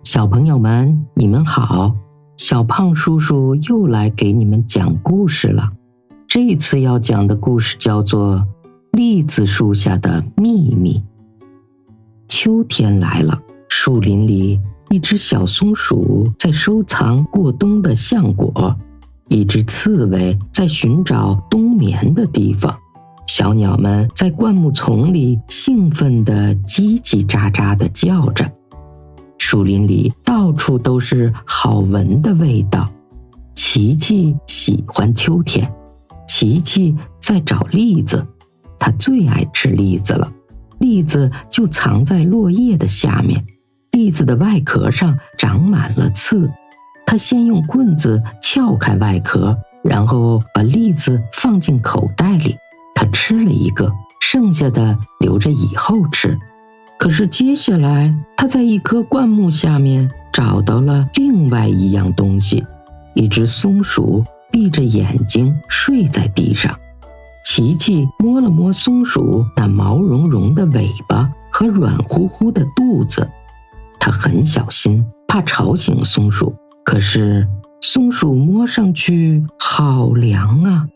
小朋友们，你们好，小胖叔叔又来给你们讲故事了。这一次要讲的故事叫做《栗子树下的秘密》。秋天来了，树林里一只小松鼠在收藏过冬的橡果，一只刺猬在寻找冬眠的地方，小鸟们在灌木丛里兴奋地叽叽喳喳地叫着。树林里到处都是好闻的味道。琪琪喜欢秋天，琪琪在找栗子，他最爱吃栗子了。栗子就藏在落叶的下面，栗子的外壳上长满了刺。他先用棍子撬开外壳，然后把栗子放进口袋里。他吃了一个，剩下的留着以后吃。可是接下来，他在一棵灌木下面找到了另外一样东西，一只松鼠闭着眼睛睡在地上。琪琪摸了摸松鼠那毛茸茸的尾巴和软乎乎的肚子，他很小心，怕吵醒松鼠。可是松鼠摸上去好凉啊！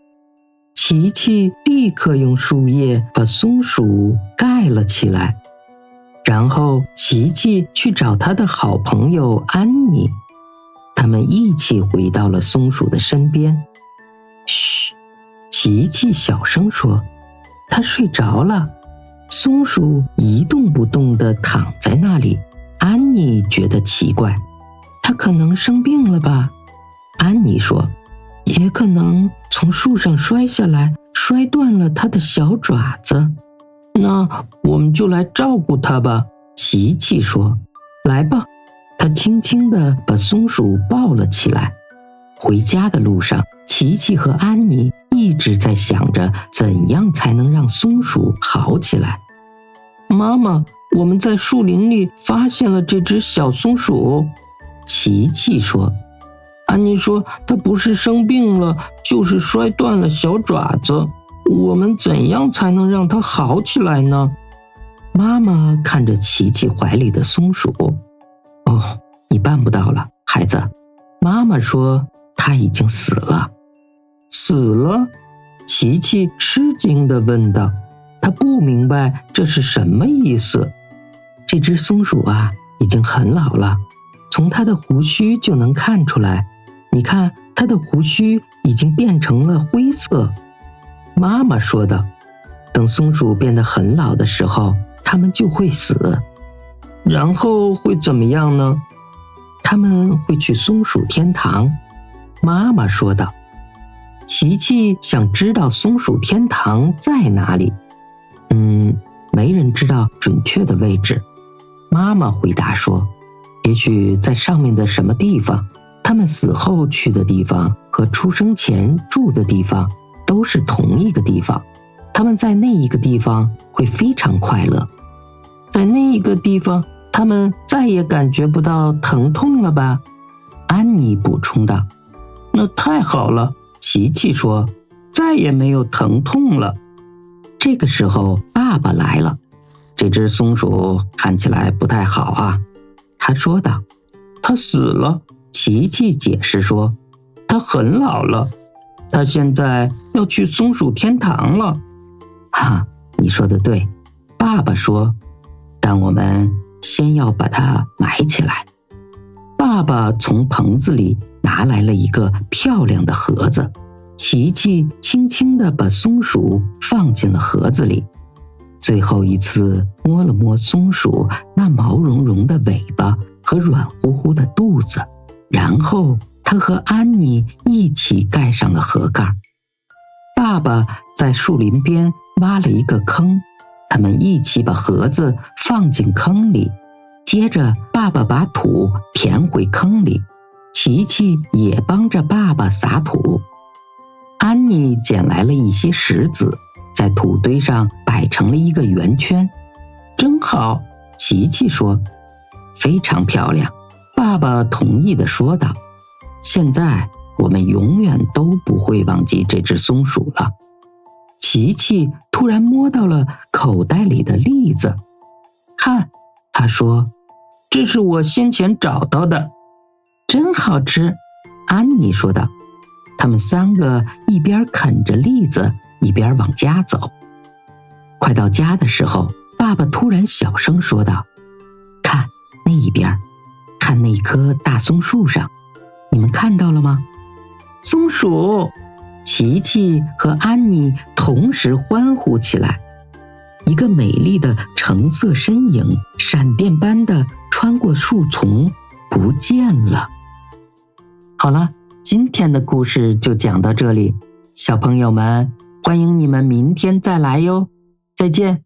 琪琪立刻用树叶把松鼠盖了起来。然后琪琪去找他的好朋友安妮，他们一起回到了松鼠的身边。嘘，琪琪小声说，他睡着了。松鼠一动不动地躺在那里。安妮觉得奇怪，他可能生病了吧？安妮说，也可能从树上摔下来，摔断了他的小爪子。那我们就来照顾它吧，琪琪说。来吧，他轻轻地把松鼠抱了起来。回家的路上，琪琪和安妮一直在想着怎样才能让松鼠好起来。妈妈，我们在树林里发现了这只小松鼠，琪琪说。安妮说它不是生病了，就是摔断了小爪子。我们怎样才能让它好起来呢？妈妈看着琪琪怀里的松鼠。哦，你办不到了，孩子。妈妈说它已经死了。死了？琪琪吃惊地问道。他不明白这是什么意思。这只松鼠啊，已经很老了，从它的胡须就能看出来。你看，它的胡须已经变成了灰色。妈妈说道，等松鼠变得很老的时候，它们就会死。然后会怎么样呢？它们会去松鼠天堂。妈妈说道。琪琪想知道松鼠天堂在哪里。没人知道准确的位置。妈妈回答说，也许在上面的什么地方。他们死后去的地方和出生前住的地方都是同一个地方，他们在那一个地方会非常快乐。在那一个地方，他们再也感觉不到疼痛了吧？安妮补充道。那太好了，琪琪说，再也没有疼痛了。这个时候，爸爸来了。这只松鼠看起来不太好啊，他说道。它死了，琪琪解释说，它很老了，它现在要去松鼠天堂了。哈，你说的对，爸爸说，但我们先要把它埋起来。爸爸从棚子里拿来了一个漂亮的盒子，琪琪轻轻地把松鼠放进了盒子里，最后一次摸了摸松鼠那毛茸茸的尾巴和软乎乎的肚子，然后他和安妮一起盖上了盒盖。爸爸在树林边挖了一个坑，他们一起把盒子放进坑里，接着爸爸把土填回坑里，琪琪也帮着爸爸撒土。安妮捡来了一些石子，在土堆上摆成了一个圆圈。真好，琪琪说。非常漂亮，爸爸同意地说道。现在我们永远都不会忘记这只松鼠了。琪琪突然摸到了口袋里的栗子。看，他说，这是我先前找到的。真好吃，安妮说道。他们3个一边啃着栗子，一边往家走。快到家的时候，爸爸突然小声说道：看那一边，看那棵大松树上，你们看到了吗？松鼠！琪琪和安妮同时欢呼起来。一个美丽的橙色身影闪电般地穿过树丛，不见了。好了，今天的故事就讲到这里，小朋友们，欢迎你们明天再来哟，再见。